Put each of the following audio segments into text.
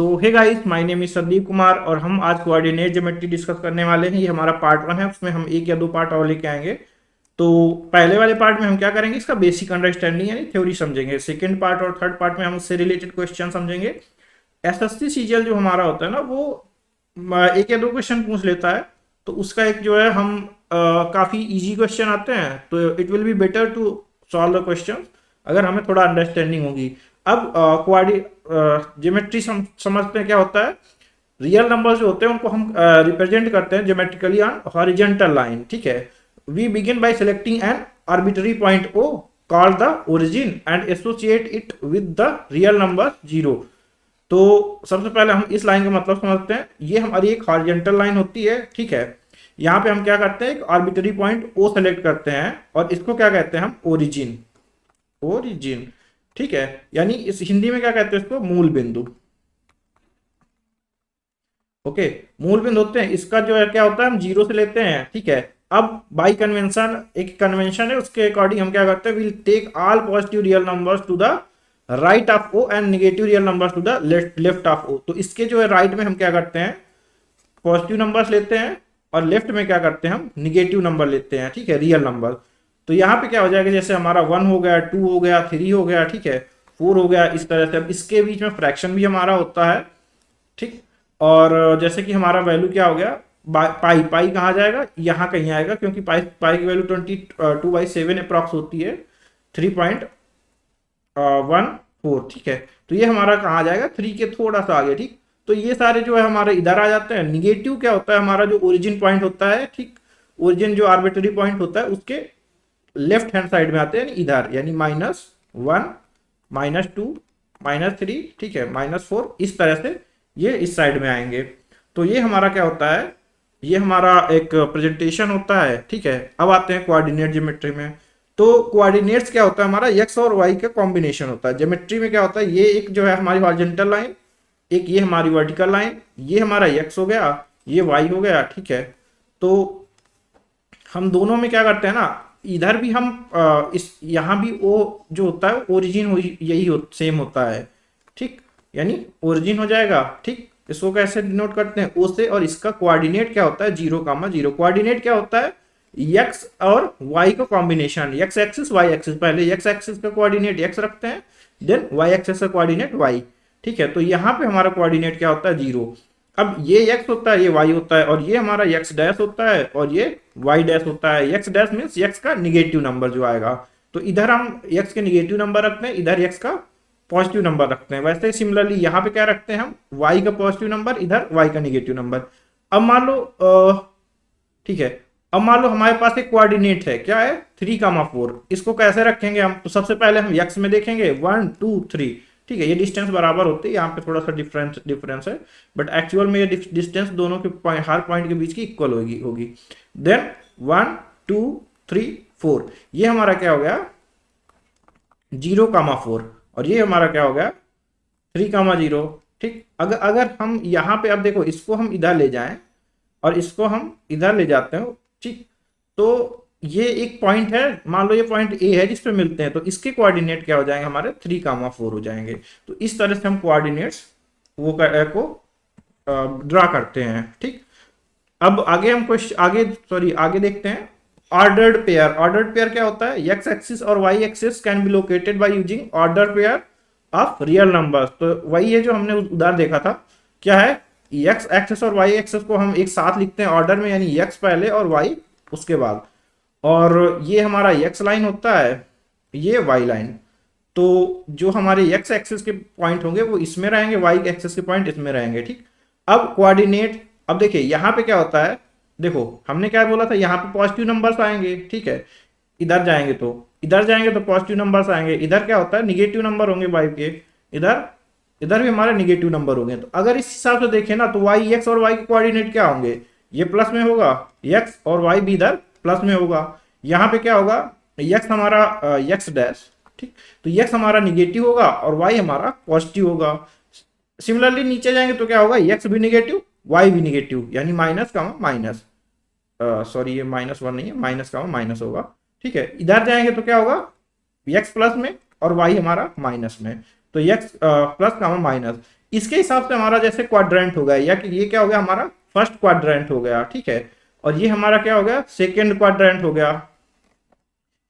तो hey guys, my name is Sandeep Kumar और हम आज कोऑर्डिनेट ज्योमेट्री डिस्कस करने वाले हैं। ये हमारा पार्ट 1 है, उसमें हम एक या दो पार्ट और लेके आएंगे। तो पहले वाले पार्ट में हम क्या करेंगे, इसका बेसिक अंडरस्टैंडिंग यानी थ्योरी समझेंगे। सेकंड पार्ट और थर्ड पार्ट में हम उससे रिलेटेड क्वेश्चन समझेंगे। एसएससी सीजीएल जो हमारा होता है ना, वो एक या दो क्वेश्चन पूछ लेता है, तो उसका एक जो है हम काफ़ी इजी क्वेश्चन आते हैं, तो it will be better to solve the question अगर हमें थोड़ा अंडरस्टैंडिंग होगी। अब ज्योमेट्री समझते हैं क्या होता है। रियल नंबर जो होते हैं उनको हम रिप्रेजेंट करते हैं ज्योमेट्रिकली ऑन हॉरिजॉन्टल लाइन। ठीक है, we begin by selecting an arbitrary point O called the origin and associate it with the real number zero. तो सबसे पहले हम इस लाइन का मतलब समझते हैं। ये हमारी एक हॉरिजॉन्टल लाइन होती है। ठीक है, यहाँ पे हम क्या करते हैं, एक आर्बिट्ररी पॉइंट ओ सेलेक्ट करते हैं और इसको क्या कहते हैं हम, ओरिजिन। ओरिजिन, ठीक है, यानी इस हिंदी में क्या कहते हैं इसको, मूल बिंदु। ओके, मूल बिंदु होते हैं। इसका जो है क्या होता है, हम जीरो से लेते हैं। ठीक है, अब बाई कन्वेंशन, एक कन्वेंशन है, उसके अकॉर्डिंग हम क्या करते हैं, will take all positive real numbers to the right of O and negative real numbers to the left of O. तो इसके जो है राइट में हम क्या करते हैं, पॉजिटिव नंबर्स लेते हैं और लेफ्ट में क्या करते हैं, हम निगेटिव नंबर लेते हैं। ठीक है, रियल नंबर। तो यहाँ पे क्या हो जाएगा, जैसे हमारा 1 हो गया, 2 हो गया, 3 हो गया, ठीक है, 4 हो गया, इस तरह से। अब इसके बीच में फ्रैक्शन भी हमारा होता है। ठीक, और जैसे कि हमारा वैल्यू क्या हो गया, पाई। पाई कहाँ जाएगा, यहाँ कहीं आएगा, क्योंकि पाई पाई की वैल्यू 22/7 अप्रॉक्स होती है, 3.14। ठीक है, तो ये हमारा कहाँ जाएगा, 3 के थोड़ा सा आगे। ठीक, तो ये सारे जो है हमारे इधर आ जाते हैं। निगेटिव क्या होता है, हमारा जो ओरिजिन पॉइंट होता है, ठीक, ओरिजिन जो आर्बिट्ररी पॉइंट होता है उसके लेफ्ट हैंड साइड में आते हैं, इधर, यानी -1, -2, -3, ठीक है, -4, इस तरह से ये इस साइड में आएंगे। तो ये हमारा क्या होता है, ये हमारा एक प्रेजेंटेशन होता है। ठीक है, अब आते हैं कोऑर्डिनेट ज्योमेट्री में। तो कोऑर्डिनेट्स क्या होता है, हमारा एक्स और वाई का कॉम्बिनेशन होता है। ज्योमेट्री में क्या होता है, ये एक जो है हमारी हॉरिजॉन्टल लाइन, एक ये हमारी वर्टिकल लाइन, ये हमारा एक्स हो गया, ये वाई हो गया। ठीक है, तो हम दोनों में क्या करते हैं ना, इधर भी हम इस यहाँ भी ओ जो होता है ओरिजिन यही सेम होता है। ठीक, यानी ओरिजिन हो जाएगा। ठीक, इसको कैसे डिनोट करते हैं, ओ से, और इसका कोऑर्डिनेट क्या होता है, 0,0। कोऑर्डिनेट क्या होता है, एक्स और वाई का combination, X axis Y axis. पहले एक्स एक्सिस का कोऑर्डिनेट एक्स रखते हैं, देन वाई एक्सिस का कोऑर्डिनेट वाई। ठीक है, तो यहाँ पे हमारा कोऑर्डिनेट क्या होता है, 0। अब ये x होता है, ये y होता है, और ये हमारा x डैश होता है और ये y डैश होता है। x डैश मीन्स x का निगेटिव नंबर जो आएगा। तो इधर हम x के निगेटिव नंबर रखते हैं, इधर x का पॉजिटिव नंबर रखते हैं। वैसे सिमिलरली यहाँ पे क्या रखते हैं हम, y का पॉजिटिव नंबर, इधर y का निगेटिव नंबर। अब मान लो ठीक है, अब मान लो हमारे पास एक कोऑर्डिनेट है, क्या है, 3,4। इसको कैसे रखेंगे हम, तो सबसे पहले हम x में देखेंगे 1 2 3। ठीक है, ये डिस्टेंस बराबर होती है, यहाँ पे थोड़ा सा डिफरेंस है, बट एक्चुअल में ये डिस्टेंस दोनों के हर पॉइंट के बीच की इक्वल होगी। देन 1 2 3 4, ये हमारा क्या हो गया, 0,4, और ये हमारा क्या हो गया, 3,0। ठीक, अगर हम यहाँ पे, अब देखो, इसको हम इधर ले जाएं और इसको हम इधर ले जाते हैं। ठीक, तो ये एक पॉइंट है, मान लो ये पॉइंट ए है जिस पे मिलते हैं, तो इसके कोऑर्डिनेट क्या हो जाएंगे, हमारे 3,4 हो जाएंगे। तो इस तरह से हम कोऑर्डिनेट्स वो को ड्रा करते हैं। ठीक, अब आगे हम आगे देखते हैं ऑर्डर्ड पेयर। ऑर्डर्ड पेयर क्या होता है, एक्स एक्सिस और Y axis can be located by using order pair of real numbers. तो वही है जो हमने उधर देखा था, क्या है, एक्स एक्सिस और वाई एक्सिस को हम एक साथ लिखते हैं ऑर्डर में, यानी एक्स पहले और वाई उसके बाद। और ये हमारा एक्स लाइन होता है, ये वाई लाइन। तो जो हमारे एक्स एक्सिस के पॉइंट होंगे वो इसमें रहेंगे, वाई एक्सिस के पॉइंट इसमें रहेंगे। ठीक, अब कोऑर्डिनेट, अब देखिए यहाँ पे क्या होता है, देखो हमने क्या बोला था, यहाँ पे पॉजिटिव नंबर्स आएंगे। ठीक है, इधर जाएंगे तो पॉजिटिव नंबर्स आएंगे। इधर क्या होता है, निगेटिव नंबर होंगे वाई के, इधर इधर भी हमारे निगेटिव नंबर होंगे। तो अगर इस हिसाब से देखें ना, तो वाई, एक्स और वाई के कोऑर्डिनेट क्या होंगे, ये प्लस में होगा, एक्स और वाई भी इधर प्लस में होगा। यहाँ पे क्या होगा, एक्स हमारा एक्स डैश। ठीक, तो एक्स हमारा निगेटिव होगा और वाई हमारा पॉजिटिव होगा। सिमिलरली नीचे जाएंगे तो क्या होगा, एक्स भी निगेटिव, वाई भी निगेटिव, यानी माइनस का माइनस, सॉरी ये -1 नहीं है, माइनस का माइनस होगा। ठीक है, इधर जाएंगे तो क्या होगा, एक्स प्लस में और वाई हमारा माइनस में, तो एक्स प्लस का माइनस। इसके हिसाब से हमारा जैसे क्वाड्रेंट हो गया, या कि ये क्या हो गया हमारा फर्स्ट क्वाड्रेंट हो गया, ठीक है, और ये हमारा क्या हो गया सेकेंड क्वाड्रेंट हो गया।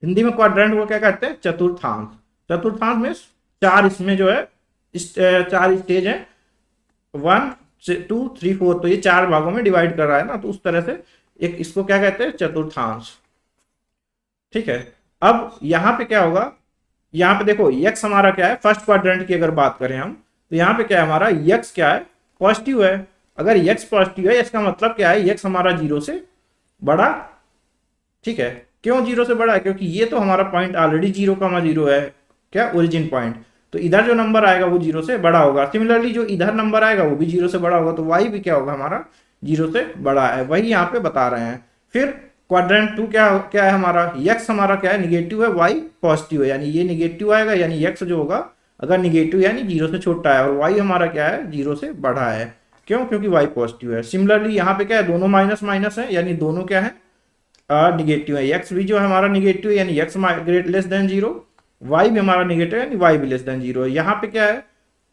हिंदी में क्वाड्रेंट को क्या कहते हैं, चतुर्थांश। चतुर्थांश में चार इसमें जो है चार स्टेज है, 1 2 3 4, तो ये चार भागों में डिवाइड कर रहा है ना, तो उस तरह से एक इसको क्या कहते हैं चतुर्थांश, ठीक है। अब यहाँ पे क्या होगा, यहाँ पे देखो यक्स हमारा क्या है, फर्स्ट क्वाड्रेंट की अगर बात करें हम, तो यहाँ पे क्या है हमारा यक्स क्या है, पॉजिटिव है। अगर यक्स पॉजिटिव है इसका मतलब क्या है, यक्स हमारा जीरो से बड़ा, ठीक है। क्यों जीरो से बड़ा है, क्योंकि ये तो हमारा पॉइंट ऑलरेडी 0,0 है, क्या ओरिजिन पॉइंट, तो इधर जो नंबर आएगा वो जीरो से बड़ा होगा। सिमिलरली जो इधर नंबर आएगा वो भी जीरो से बड़ा होगा, तो वाई भी क्या होगा हमारा जीरो से बड़ा है, वही यहाँ पे बता रहे हैं। फिर क्वाड्रेंट 2 क्या क्या है हमारा, यक्स हमारा क्या है निगेटिव है, वाई पॉजिटिव है, यानी ये निगेटिव आएगा, यानी यक्स जो होगा अगर निगेटिव यानी जीरो से छोटा है, और वाई हमारा क्या है जीरो से बड़ा है, क्यों, क्योंकि वाई पॉजिटिव है। सिमिलरली यहाँ पे क्या है, दोनों माइनस माइनस है, यानी दोनों क्या है निगेटिव है। एक्स भी जो है हमारा निगेटिव है, यानी X great less than zero, Y भी हमारा निगेटिव है, यानी वाई भी लेस देन जीरो है। यहाँ पे क्या है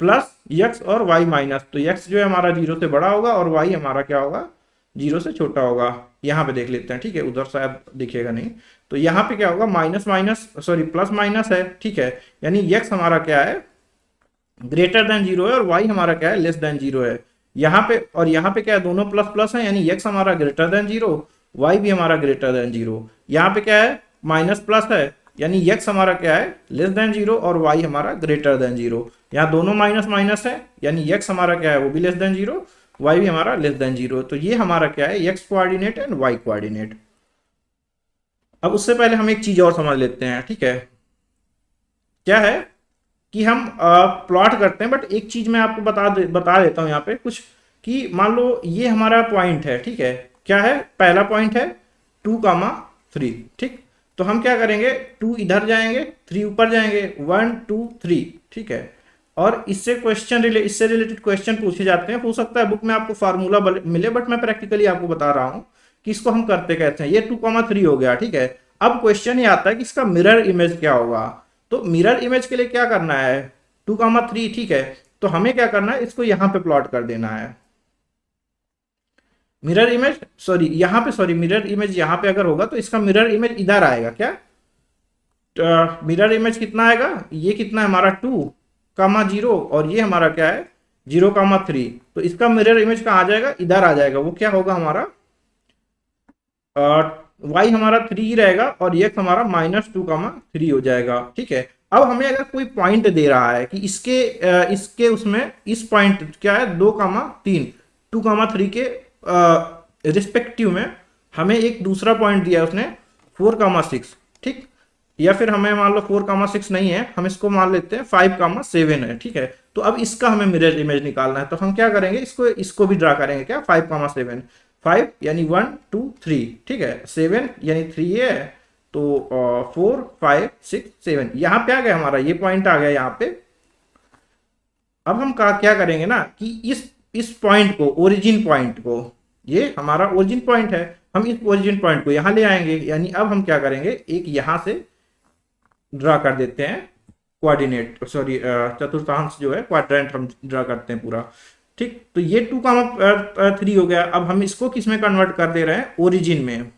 प्लस यक्स और वाई माइनस, तो यक्स जो है हमारा जीरो से बड़ा होगा और वाई हमारा क्या होगा जीरो से छोटा होगा। यहाँ पे देख लेते हैं, ठीक है, उधर शायद दिखेगा नहीं, तो यहाँ पे क्या होगा minus minus sorry plus minus है, ठीक है, यानी यक्स हमारा क्या है ग्रेटर देन जीरो है और वाई हमारा क्या है लेस देन जीरो है। यहाँ पे और यहाँ पे क्या है दोनों प्लस प्लस है, यानी यक्स हमारा ग्रेटर देन जीरो, वाई भी हमारा ग्रेटर देन जीरो। यहाँ पे क्या है माइनस प्लस है, यानी यक्स हमारा क्या है लेस देन जीरो और वाई हमारा ग्रेटर देन जीरो। यहाँ दोनों माइनस माइनस है, यानी यक्स हमारा क्या है वो भी लेस देन जीरो, वाई भी हमारा लेस देन जीरो। तो ये हमारा क्या है X coordinate and Y coordinate. अब उससे पहले हम एक चीज और समझ लेते हैं, ठीक है, क्या है कि हम प्लॉट करते हैं, बट एक चीज मैं आपको बता देता हूं यहाँ पे कुछ, कि मान लो ये हमारा पॉइंट है, ठीक है, क्या है पहला पॉइंट है 2,3, ठीक, तो हम क्या करेंगे 2 इधर जाएंगे 3 ऊपर जाएंगे 1 2 3, ठीक है, और इससे इससे रिलेटेड क्वेश्चन पूछे जाते हैं। हो सकता है बुक में आपको फार्मूला मिले, बट मैं प्रैक्टिकली आपको बता रहा हूं कि इसको हम करते कैसे हैं। ये 2,3 हो गया, ठीक है, अब क्वेश्चन ये आता है कि इसका मिरर इमेज क्या होगा। तो मिरर इमेज के लिए क्या करना है 2,3, ठीक है, तो हमें क्या करना है इसको यहां पे प्लॉट कर देना है। मिरर इमेज मिरर इमेज यहां पे अगर होगा तो इसका मिरर इमेज इधर आएगा, क्या मिरर इमेज कितना आएगा, ये कितना है हमारा 2,0 और ये हमारा क्या है 0,3, तो इसका मिरर इमेज कहाँ आ जाएगा इधर आ जाएगा। वो क्या होगा हमारा y हमारा 3 रहेगा और x हमारा -2,3 हो जाएगा, ठीक है। अब हमें अगर कोई पॉइंट दे रहा है कि इसके उसमें इस पॉइंट क्या है 2,3 2,3 के रिस्पेक्टिव में हमें एक दूसरा पॉइंट दिया है उसने 4,6, ठीक, या फिर हमें मान लो 4,6 नहीं है, हम इसको मान लेते हैं 5,7 है, ठीक है। तो अब इसका हमें मिरर इमेज निकालना है, तो हम क्या करेंगे इसको भी ड्रा करेंगे, क्या 5,7 5 यानी 1 2 3, ठीक है, 7 यानी 3 है, तो 4 5 6 7 यहाँ पे आ गया हमारा ये पॉइंट आ गया यहाँ पे। अब हम क्या करेंगे ना कि इस पॉइंट को ओरिजिन पॉइंट को, ये हमारा ओरिजिन पॉइंट है, हम इस ओरिजिन पॉइंट को यहाँ ले आएंगे, यानी अब हम क्या करेंगे एक यहाँ से ड्रा कर देते हैं कोऑर्डिनेट चतुर्थांश जो है क्वाड्रेंट हम ड्रा करते हैं पूरा, ठीक। तो ये 2,3 हो गया। अब हम इसको किस में कन्वर्ट कर दे रहे हैं ओरिजिन में,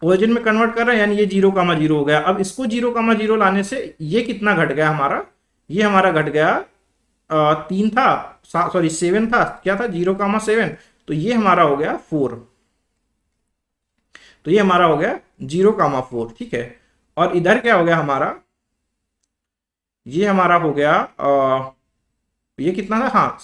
ओरिजिन में कन्वर्ट कर रहे हैं, यानी ये 0,0 हो गया। अब इसको 0,0 लाने से ये कितना घट गया हमारा, ये हमारा घट गया 3 था 7 था, क्या था 0,7, तो ये हमारा हो गया 4, तो ये हमारा हो गया 0,4, ठीक है। और इधर क्या हो गया हमारा, ये हमारा हो गया ये कितना था, हाँ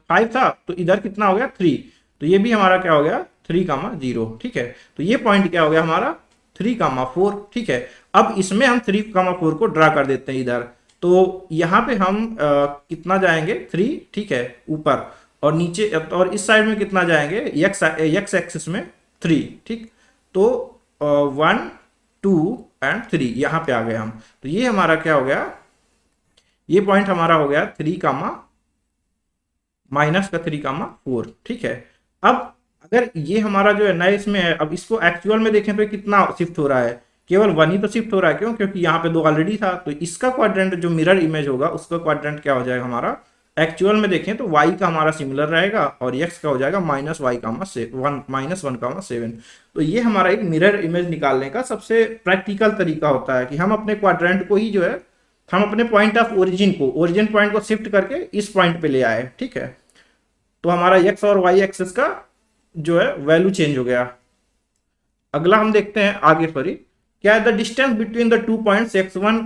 5 था, तो इधर कितना हो गया 3, तो ये भी हमारा क्या हो गया 3,0, ठीक है। तो ये पॉइंट क्या हो गया हमारा 3,4, ठीक है। अब इसमें हम 3,4 को ड्रा कर देते हैं इधर, तो यहाँ पे हम कितना जाएंगे 3, ठीक है, ऊपर, और नीचे और इस साइड में कितना जाएंगे एक्स एक्सिस में 3, ठीक, तो 1 2 एंड 3 यहाँ पे आ गए हम। तो ये हमारा क्या हो गया, ये पॉइंट हमारा हो गया 3, -3,4, ठीक है। अब अगर ये हमारा जो है नया इसमें है, अब इसको एक्चुअल में देखें तो कितना शिफ्ट हो रहा है, केवल 1 ही तो शिफ्ट हो रहा है, क्यों, क्योंकि यहाँ पे 2 ऑलरेडी था। तो इसका क्वाड्रेंट जो मिरर इमेज होगा उसका क्वाड्रेंट क्या हो जाएगा हमारा एक्चुअल में देखें तो y का हमारा सिमिलर रहेगा और x का हो जाएगा -1,7। तो ये हमारा एक मिरर इमेज निकालने का सबसे प्रैक्टिकल तरीका होता है कि हम अपने क्वाड्रेंट को ही जो है हम अपने पॉइंट ऑफ ओरिजिन पॉइंट को शिफ्ट करके इस पॉइंट पे ले आए, ठीक है। तो हमारा x और y एक्सिस का जो है वैल्यू चेंज हो गया। अगला हम देखते हैं आगे, सॉरी, क्या है the distance between the 2 points x1,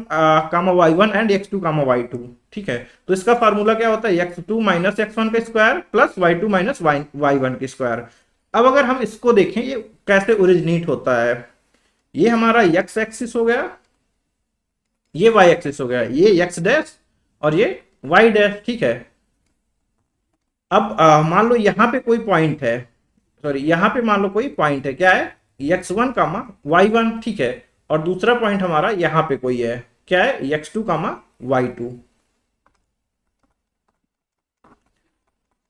y1 and x2, y2, ठीक है। तो इसका फार्मूला क्या होता है, x2 माइनस x1 का square plus y2 minus y1 का स्क्वायर। अब अगर हम इसको देखें ये कैसे ओरिजिनेट होता है, ये हमारा x एक्सिस हो गया, ये y एक्सिस हो गया, ये x डैश और ये y डैश, ठीक है। अब मान लो यहाँ पे कोई पॉइंट है, सॉरी यहाँ पे मान लो कोई पॉइंट है, क्या है, x1 कामा y1, ठीक है। और दूसरा पॉइंट हमारा यहाँ पे कोई है, क्या है, x2 कामा y2।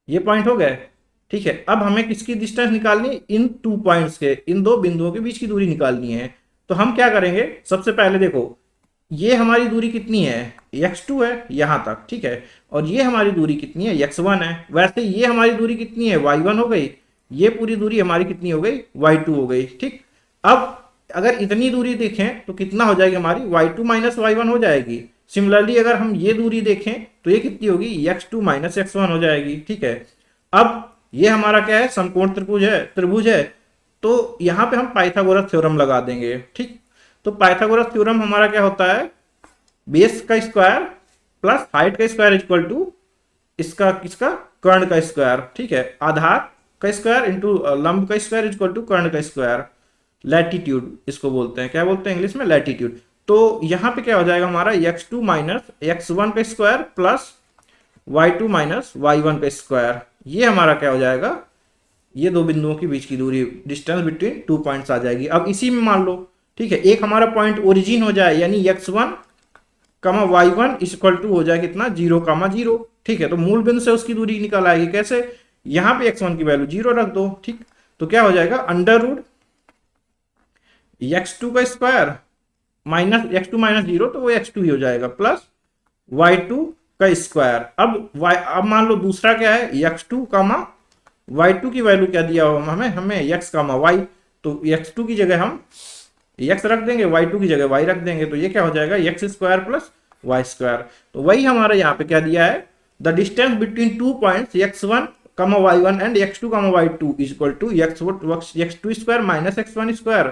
ये पॉइंट हो गए, ठीक है। अब हमें किसकी डिस्टेंस निकालनी है, इन 2 पॉइंट्स के, इन 2 बिंदुओं के बीच की दूरी निकालनी है। तो हम क्या करेंगे, सबसे पहले देखो ये हमारी दूरी कितनी है, x2 है यहां तक, ठीक है। और ये हमारी दूरी कितनी है, x1 है। वैसे ये हमारी दूरी कितनी है, y1 हो गई। ये पूरी दूरी हमारी कितनी हो गई, y2 हो गई, ठीक। अब अगर इतनी दूरी देखें तो कितना हो जाएगी हमारी, y2 माइनस y1 हो जाएगी। सिमिलरली अगर हम ये दूरी देखें तो ये कितनी होगी, x2 माइनस x1 हो जाएगी, ठीक है। अब ये हमारा क्या है, समकोण त्रिभुज है। तो यहाँ पे हम पाइथागोरस थ्योरम लगा देंगे, ठीक। तो पाइथागोरस थ्योरम हमारा क्या होता है, बेस का स्क्वायर प्लस हाइट का स्क्वायर इक्वल टू इसका किसका, कर्ण का स्क्वायर, ठीक है। आधार का स्क्वायर इंटू लंब का स्क्वायर इक्वल टू कर्ण का स्क्वायर, लैटिट्यूड इसको बोलते हैं, क्या बोलते हैं इंग्लिश में, लैटिट्यूड। तो यहाँ पे क्या हो जाएगा हमारा, x2 माइनस x1 का square plus y2 minus y1 का स्क्वायर। ये हमारा क्या हो जाएगा, ये 2 बिंदुओं के बीच की दूरी, डिस्टेंस बिटवीन 2 पॉइंट्स आ जाएगी। अब इसी में मान लो, ठीक है, एक हमारा पॉइंट ओरिजिन हो जाए, यानी x1 कमा y1 इक्वल टू हो जाए कितना, 0,0, ठीक है। तो मूल बिंदु से उसकी दूरी निकल आएगी, कैसे, यहाँ पे x1 की वैल्यू 0 रख दो, ठीक। तो क्या हो जाएगा, अंडर रूट x2 का स्क्वायर माइनस x2 माइनस 0, तो वो x2 ही हो जाएगा, प्लस y2 का स्क्वायर। अब मान लो दूसरा क्या है, x2 कामा y2 की वैल्यू क्या दिया हो हमें x कामा y। तो x2 की जगह हम x रख देंगे, y2 की जगह y रख देंगे। तो ये क्या हो जाएगा, x square plus y square. तो वही हमारा यहाँ पे क्या दिया है, the distance between 2 points x1 comma y1 and x2 comma y2 is equal to x2 square minus x1 square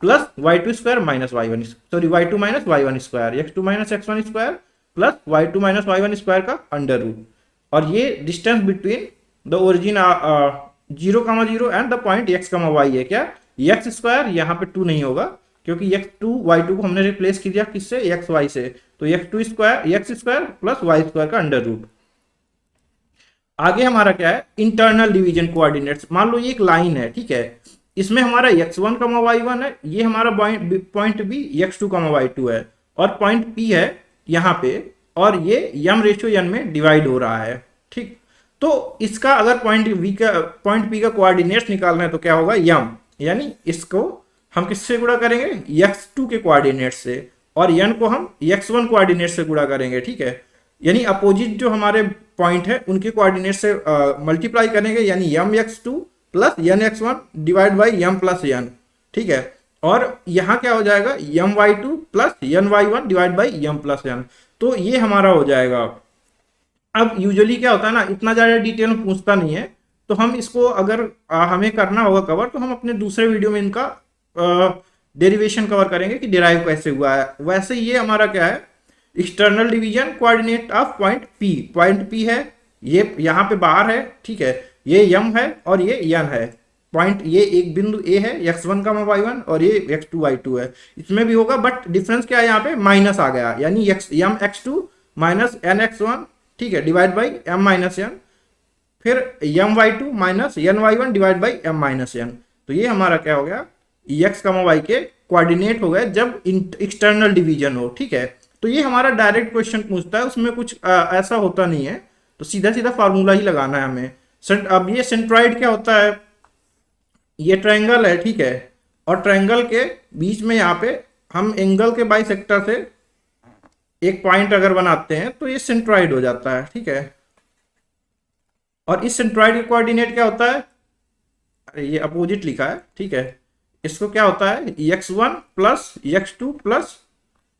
plus y2 square minus y1, sorry y2 minus y1 square, x2 minus x1 square plus y2 minus y1 square का under root. और ये distance between the origin 0,0 and the point x comma y है, क्या, x square, यहाँ पे 2 नहीं होगा क्योंकि x2 y2 को हमने रिप्लेस किया किससे, xy से। तो x2 square, x square plus y square का अंडर रूट। आगे हमारा क्या है, इंटरनल डिवीजन कोऑर्डिनेट्स। मान लो ये एक लाइन है, ठीक है, इसमें हमारा x1 कमा y1 है, ये हमारा पॉइंट b x2 कमा y2 है, और पॉइंट p है यहाँ पे, और ये m रेशियो n में डिवाइड हो रहा है, ठीक। तो इसका अगर पॉइंट p का कोऑर्डिनेट्स निकालना है तो क्या होगा, m, यानी इसको हम किससे गुणा करेंगे, x2 के कोऑर्डिनेट से, और n को हम x1 कोऑर्डिनेट से गुणा करेंगे, ठीक है। यानी अपोजिट जो हमारे पॉइंट है उनके कोऑर्डिनेट से मल्टीप्लाई करेंगे, यानी mx2 plus nx1 divide by m plus n, ठीक है। और यहाँ क्या हो जाएगा, my2 plus ny1 divide by m plus n। तो ये हमारा हो जाएगा। अब यूजुअली क्या होता है ना, इतना ज़्यादा डिटेल में पूछता नहीं है, तो हम इसको अगर हमें करना होगा कवर, तो हम अपने दूसरे वीडियो में इनका डेरिवेशन कवर करेंगे कि डिराइव कैसे हुआ है। वैसे ये हमारा क्या है, external division coordinate of point P है, ये यहाँ पे बाहर है, ठीक है, ये m है और ये n है। पॉइंट ये एक बिंदु a है, x1 का y1, और ये x2 y2 है। इसमें भी होगा, बट डिफरेंस क्या है, यहाँ पे माइनस आ गया, यानी m x2 minus n x1, ठीक है, divide by m minus n, फिर m y2 minus n y1 divide by m minus n। तो ये हमारा क्या हो गया, x y के कोऑर्डिनेट हो गए जब एक्सटर्नल डिवीजन हो, ठीक है। तो ये हमारा डायरेक्ट क्वेश्चन पूछता है, उसमें कुछ ऐसा होता नहीं है, तो सीधा सीधा फार्मूला ही लगाना है हमें। अब ये सेंट्रॉइड क्या होता है, ये ट्रायंगल है, ठीक है, और ट्रायंगल के बीच में यहाँ पे हम एंगल के बाइसेक्टर से एक पॉइंट अगर बनाते हैं तो ये सेंट्रॉइड हो जाता है, ठीक है। और इस सेंट्रॉइड का कोऑर्डिनेट क्या होता है, अरे ये अपोजिट लिखा है, ठीक है, इसको क्या होता है x1 plus x2 plus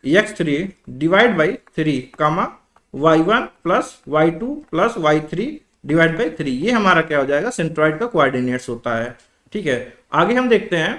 x3 divide by 3 comma y1 plus y2 plus y3 divide by 3, ये हमारा क्या हो जाएगा सेंट्रॉइड का कोऑर्डिनेट्स होता है। ठीक है, आगे हम देखते हैं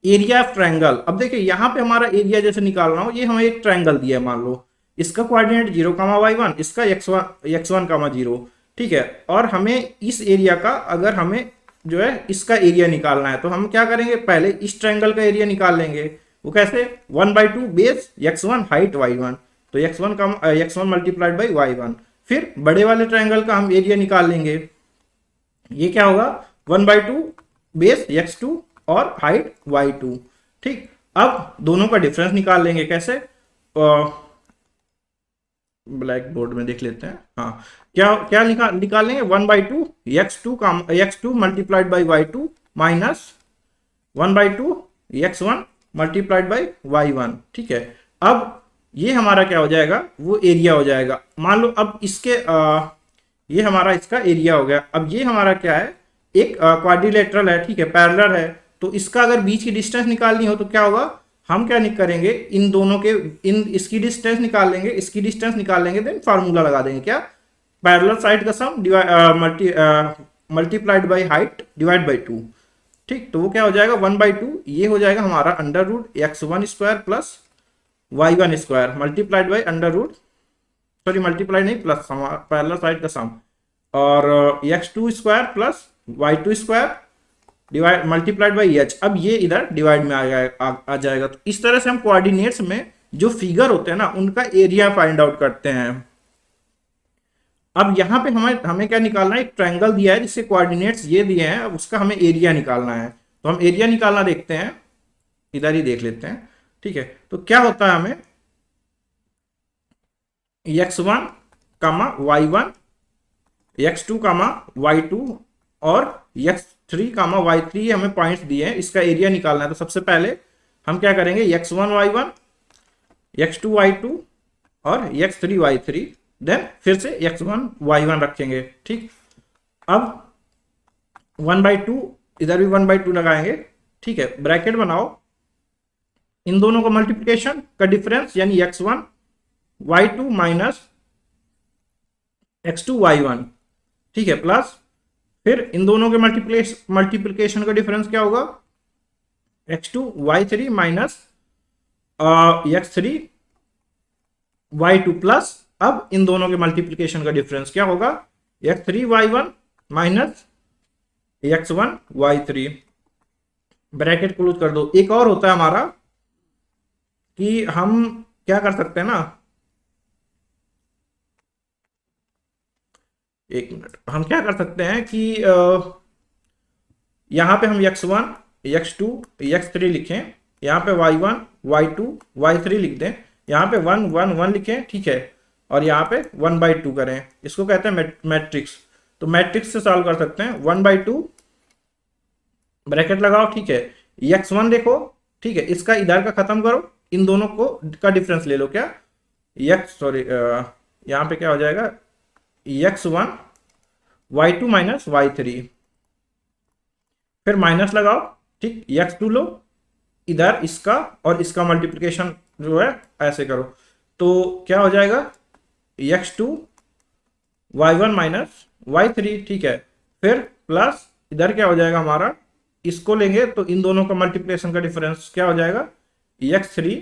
एरिया ऑफ ट्रायंगल। अब देखिए यहाँ पे हमारा एरिया जैसे निकाल रहा हूँ, ये हमें एक ट्रायंगल दिया है, मान लो इसका कोऑर्डिनेट 0 कामा y1, इसका x1 कामा 0, ठीक है, और हमें इस एरिया का अगर हमें जो है इसका एरिया निकालना है तो हम क्या करेंगे, पहले इस ट्रायंगल का एरिया निकाल लेंगे। वो कैसे, 1/2 बेस x1 हाइट y1, तो x1 मल्टीप्लाइड बाई y1। फिर बड़े वाले ट्रायंगल का हम एरिया निकाल लेंगे, ये क्या होगा 1/2 बेस x2 और हाइट y2। ठीक, अब दोनों का डिफरेंस निकाल लेंगे, कैसे, ब्लैक बोर्ड में देख लेते हैं। हाँ, क्या क्या निकाल लेंगे 1/2 x2 multiplied by y2 minus 1/2 x1 multiplied by y1। ठीक है, अब ये हमारा क्या हो जाएगा, वो एरिया हो जाएगा। मान लो अब इसके ये हमारा इसका एरिया हो गया। अब ये हमारा क्या है, एक क्वाड्रिलेटरल है, ठीक है, पैरेलल है, तो इसका अगर बीच की डिस्टेंस निकालनी हो तो क्या होगा, हम क्या करेंगे, इन दोनों के इसकी डिस्टेंस निकाल लेंगे, इसकी डिस्टेंस निकाल लेंगे, देन फार्मूला लगा देंगे, क्या, पैरेलल साइड का sum multiplied by height divide by 2। ठीक, तो वो क्या हो जाएगा 1/2, ये हो जाएगा हमारा under root x1 square plus y1 square multiplied by under root, sorry multiplied नहीं, प्लस पैरेलल साइड का सम, और x2 square plus y2 square divide multiplied by h। अब ये इधर डिवाइड में आ जाएगा। तो इस तरह से हम कोऑर्डिनेट्स में जो फिगर होते हैं ना उनका एरिया फाइंड आउट करते हैं। अब यहाँ पे हमें क्या निकालना है, एक ट्रायंगल दिया है जिसके कोऑर्डिनेट्स ये दिए हैं, अब उसका हमें एरिया निकालना है। तो हम एरिया निकालना देखते हैं, इधर ही देख लेते हैं। ठीक है, तो क्या होता है, हमें x1 comma y1, x2 comma y2 और x3 कामा y3 हमें पॉइंट्स दिए हैं, इसका एरिया निकालना है। तो सबसे पहले हम क्या करेंगे, x1 y1, x2 y2 और x3 y3, देन फिर से x1 y1 रखेंगे। ठीक, अब 1/2 इधर भी 1/2 लगाएंगे। ठीक है, ब्रैकेट बनाओ, इन दोनों का मल्टीप्लिकेशन का डिफरेंस यानी x1 y2 minus x2 y1। ठीक है, प्लस फिर इन दोनों के मल्टीप्लिकेशन का डिफरेंस क्या होगा, x2 y3 minus x3 y2 plus, अब इन दोनों के मल्टीप्लिकेशन का डिफरेंस क्या होगा, x3 y1 minus x1 y3, bracket close कर दो। एक और होता है हमारा कि हम क्या कर सकते हैं ना, एक मिनट, हम क्या कर सकते हैं कि यहां पे हम x1 x2 x3 लिखें, यहाँ पे y1 y2 y3 लिख दें, यहाँ पे 1 1 1 लिखें, ठीक है, और यहाँ पे 1/2 करें, इसको कहते हैं मैट्रिक्स। तो मैट्रिक्स से सॉल्व कर सकते हैं, 1/2 ब्रैकेट लगाओ, ठीक है, x1 देखो, ठीक है, इसका इधर का खत्म करो, इन दोनों को का डिफरेंस ले लो, क्या यहाँ पे क्या हो जाएगा, x1 y2 माइनस y3, फिर माइनस लगाओ, ठीक, x2 लो, इधर इसका और इसका मल्टीप्लिकेशन जो है ऐसे करो, तो क्या हो जाएगा x2 y1 माइनस y3, ठीक है, फिर प्लस इधर क्या हो जाएगा हमारा, इसको लेंगे तो इन दोनों का मल्टीप्लिकेशन का डिफरेंस क्या हो जाएगा, x3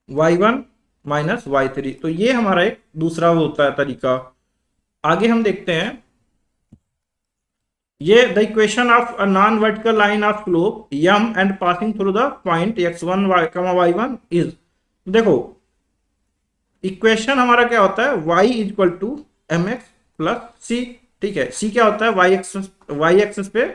y1 माइनस y3। तो ये हमारा एक दूसरा वो होता है तरीका। आगे हम देखते हैं, ये the equation of a non vertical line of slope m and passing through the point x1 y1 is, देखो इक्वेशन हमारा क्या होता है, y equal to mx plus c, ठीक है, c क्या होता है, y एक्सिस पे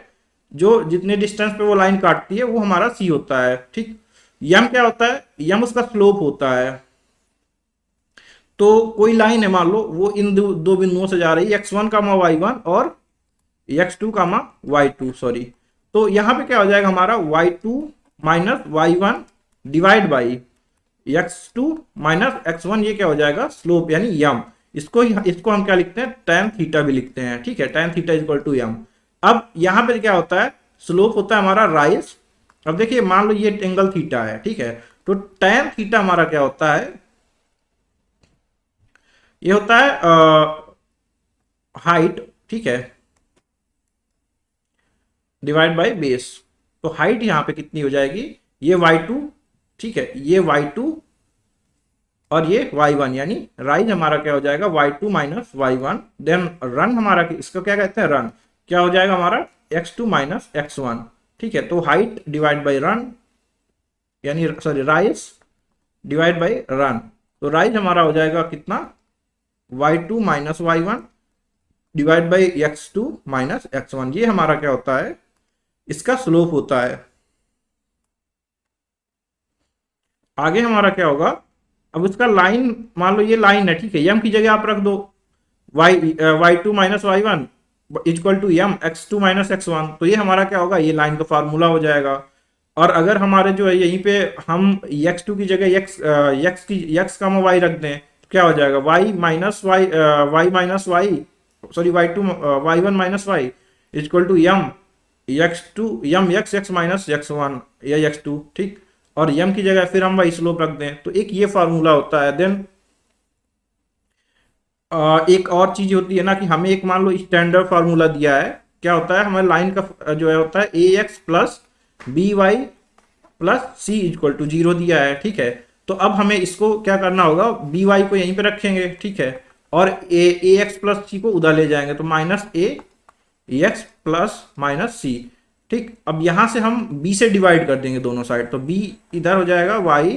जो जितने डिस्टेंस पे वो लाइन काटती है वो हमारा c होता है, ठीक, m क्या होता है, m उसका स्लोप होता है। तो कोई लाइन है, मान लो वो इन दो बिंदुओं से जा रही है, x1 कामा y1 और x2 कामा y2, सॉरी, तो यहाँ पे क्या हो जाएगा हमारा y2 minus y1 divide by x2 minus x1, ये क्या हो जाएगा स्लोप यानी m, इसको हम क्या लिखते हैं, tan थीटा भी लिखते हैं, ठीक है, tan theta equal to m। अब यहां पे क्या होता है, स्लोप होता है हमारा राइज। अब देखिए मान लो ये एंगल थीटा है, ठीक है, तो tan थीटा हमारा क्या होता है, ये होता है हाइट, ठीक है, डिवाइड बाय बेस। तो हाइट यहां पे कितनी हो जाएगी, ये y2, ठीक है, ये y2 और ये y1, यानी राइज हमारा क्या हो जाएगा y2 minus y1। Then run हमारा, इसको क्या कहते हैं, रन, क्या हो जाएगा हमारा x2 माइनस x1, ठीक है। तो हाइट डिवाइड बाय रन, यानी sorry rise divide by run, तो राइज हमारा हो जाएगा कितना, y2 minus y1 divide by x2 minus x1। ये हमारा क्या होता है, इसका स्लोप होता है। आगे हमारा क्या होगा, अब इसका लाइन, मान लो ये लाइन है, ठीक है, यम की जगह आप रख दो y2 minus y1 equal to m x2 minus x1। तो ये हमारा क्या होगा, ये लाइन का फार्मूला हो जाएगा। और अगर हमारे जो है यहीं पे हम x2 की जगह x का y रख दें तो क्या हो जाएगा, y minus y sorry y1 minus y equal to m x minus x1 या x2, ठीक। और यम की जगह फिर हम वही स्लोप रख दें, तो एक ये फार्मूला होता है। देन एक और चीज होती है ना कि हमें एक मान लो स्टैंडर्ड फार्मूला दिया है, क्या होता है, हमारे लाइन का जो है होता है ax plus b y plus c equal to 0 दिया है, ठीक है। तो अब हमें इसको क्या करना होगा, बी वाई को यहीं पे रखेंगे, ठीक है, और ए एक्स प्लस सी को उधर ले जाएंगे, तो माइनस ए एक्स प्लस माइनस सी, ठीक। अब यहां से हम b से डिवाइड कर देंगे दोनों साइड, तो b इधर हो जाएगा y,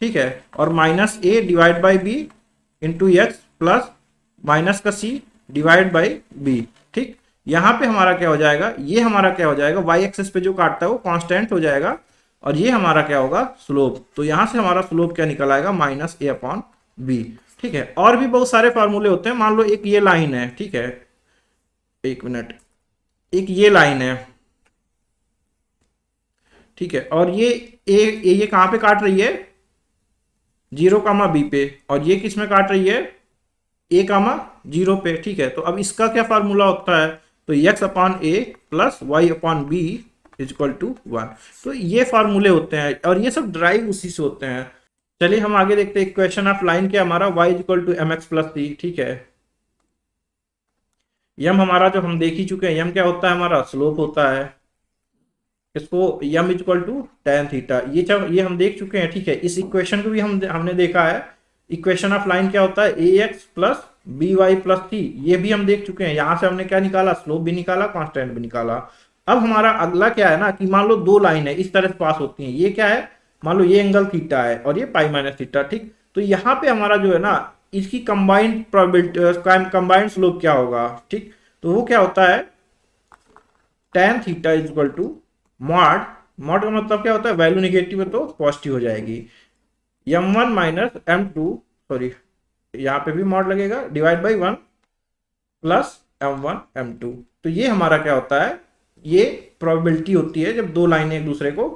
ठीक है, और minus a divide by b into x plus minus का c डिवाइड बाई b, ठीक। यहां पे हमारा क्या हो जाएगा, ये हमारा क्या हो जाएगा, y एक्सिस पे जो काटता है वो कांस्टेंट हो जाएगा, और ये हमारा क्या होगा, स्लोप। तो यहां से हमारा स्लोप क्या निकल आएगा, माइनस a अपॉन b, ठीक है। और भी बहुत सारे फार्मूले होते हैं, मान लो एक ये लाइन है, ठीक है, एक मिनट, एक ये लाइन है, ठीक है, और ये कहां पे काट रही है, 0, b पे, और ये किस में काट रही है, a, 0 पे, ठीक है। तो अब इसका क्या फार्मूला होता है, तो x upon a plus y upon b equal to 1। तो ये फार्मूले होते हैं और ये सब ड्राइव उसी से होते हैं। चलिए हम आगे देखते हैं, इक्वेशन ऑफ लाइन क्या हमारा, y equal to m x plus c, ठीक है। यम हमारा जो हम देख ही चुके हैं, यम क्या होता है, हमारा स्लोप होता है। इसको यम इक्वल टू tan थीटा, ये हम देख चुके हैं, ठीक है। इस इक्वेशन को भी हमने देखा है। इक्वेशन ऑफ लाइन क्या होता है, a x plus b y plus c, ये भी हम देख चुके हैं। यहां से हमने क्या निकाला, स्लोप भी निकाला, कांस्टेंट भी निकाला। अब हमारा अगला क्या है ना कि मान लो दो लाइन है इस तरह से पास होती हैं, ये क्या है, मान लो ये एंगल थीटा है और ये पाई माइनस थीटा, ठीक। तो यहाँ पे हमारा जो है ना इसकी कंबाइंड प्रोबेबिलिटी, कंबाइंड स्लोप क्या होगा, ठीक। तो वो क्या होता है, tan theta is equal to mod, mod का मतलब क्या होता है, वैल्यू नेगेटिव है तो पॉजिटिव हो जाएगी, m1 माइनस m2, सॉरी यहाँ पे भी मॉड लगेगा, divide by 1 plus m1 m2। तो ये हमारा क्या होता है, ये प्रोबेबिलिटी होती है जब दो लाइनें एक दूसरे को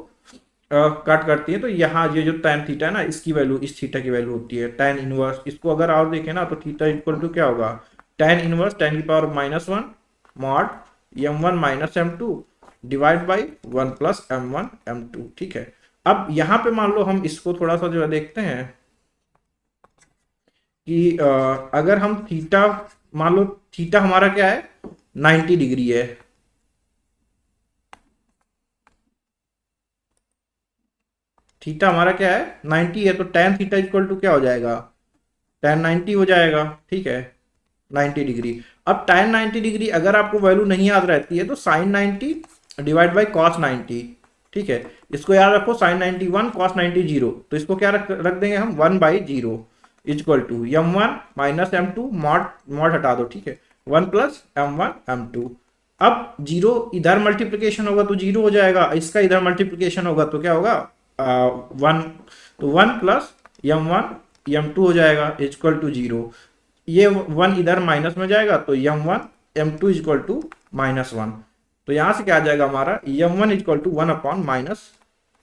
कट करती है। तो यहाँ ये जो tan थीटा है ना, इसकी वैल्यू इस थीटा की वैल्यू होती है tan इनवर्स। इसको अगर और देखें ना तो थीटा इक्वल टू क्या होगा, tan इनवर्स tan की power -1 mod m1 minus m2 divide by 1 plus m1 m2, ठीक है। अब यहाँ पे मान लो हम इसको थोड़ा सा जो है देखते हैं कि अगर हम थीटा, मान लो थीटा हमारा क्या है, 90 डिग्री है, थीटा हमारा क्या है 90 है, तो tan थीटा इक्वल टू क्या हो जाएगा, tan 90 हो जाएगा, ठीक है, 90 डिग्री। अब tan 90 डिग्री अगर आपको वैल्यू नहीं याद रहती है तो sin 90 डिवाइड बाई cos 90, ठीक है। इसको याद रखो, sin 91 cos 90 0, तो इसको क्या रख देंगे हम 1/0 equal to m1 minus m2 mod हटा दो, ठीक है, 1 प्लस m1 m2। अब 0 इधर मल्टीप्लीकेशन होगा तो 0 हो जाएगा, इसका इधर मल्टीप्लीकेशन होगा तो क्या होगा 1, तो 1 प्लस m1 m2 हो जाएगा इक्वल टू 0। ये 1 इधर माइनस में जाएगा तो m1 m2 इक्वल टू -1। तो यहां से क्या आ जाएगा हमारा m1 equal to 1 upon minus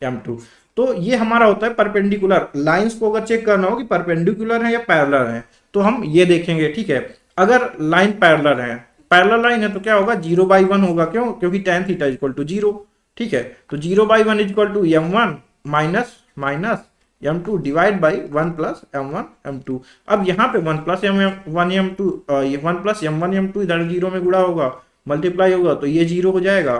m2। तो ये हमारा होता है परपेंडिकुलर। लाइंस को अगर चेक करना हो कि परपेंडिकुलर है या पैरेलल है, तो हम ये देखेंगे, ठीक है। अगर लाइन पैरेलल लाइन है तो क्या होगा, 0/1 होगा, क्यों, क्योंकि tan थीटा इक्वल टू 0, ठीक है। तो 0/1 equal to m1 minus minus m2 divide by 1 plus m1 m2। अब यहाँ पे 1 प्लस m1 m2, ये 1 प्लस m1 m2 इधर 0 में गुणा होगा, मल्टीप्लाई होगा, तो ये 0 हो जाएगा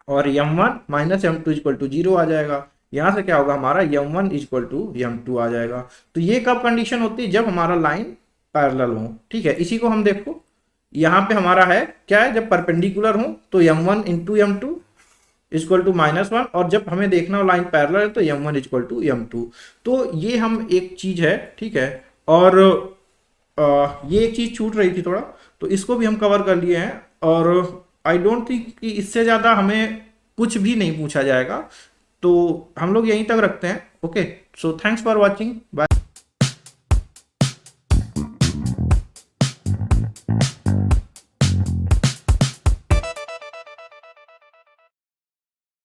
और m1 minus m2 equal to 0 आ जाएगा। यहाँ से क्या होगा, हमारा m1 इक्वल टू m2 आ जाएगा। तो ये कब कंडीशन होती है, जब हमारा लाइन पैरेलल हो, ठीक है। इसी को हम देखो, यहाँ पे हमारा है क्या है, जब परपेंडिकुलर हो तो m1 into m2 equal to -1, और जब हमें देखना हो लाइन पैरेलल है तो m1 इक्वल टू m2। तो ये हम एक चीज है, ठीक है। और ये एक चीज छूट रही थी थोड़ा, तो इसको भी हम कवर कर लिए हैं। और आई डोंट थिंक कि इससे ज़्यादा हमें कुछ भी नहीं पूछा जाएगा, तो हम लोग यहीं तक रखते हैं। Okay, so thanks for watching, bye.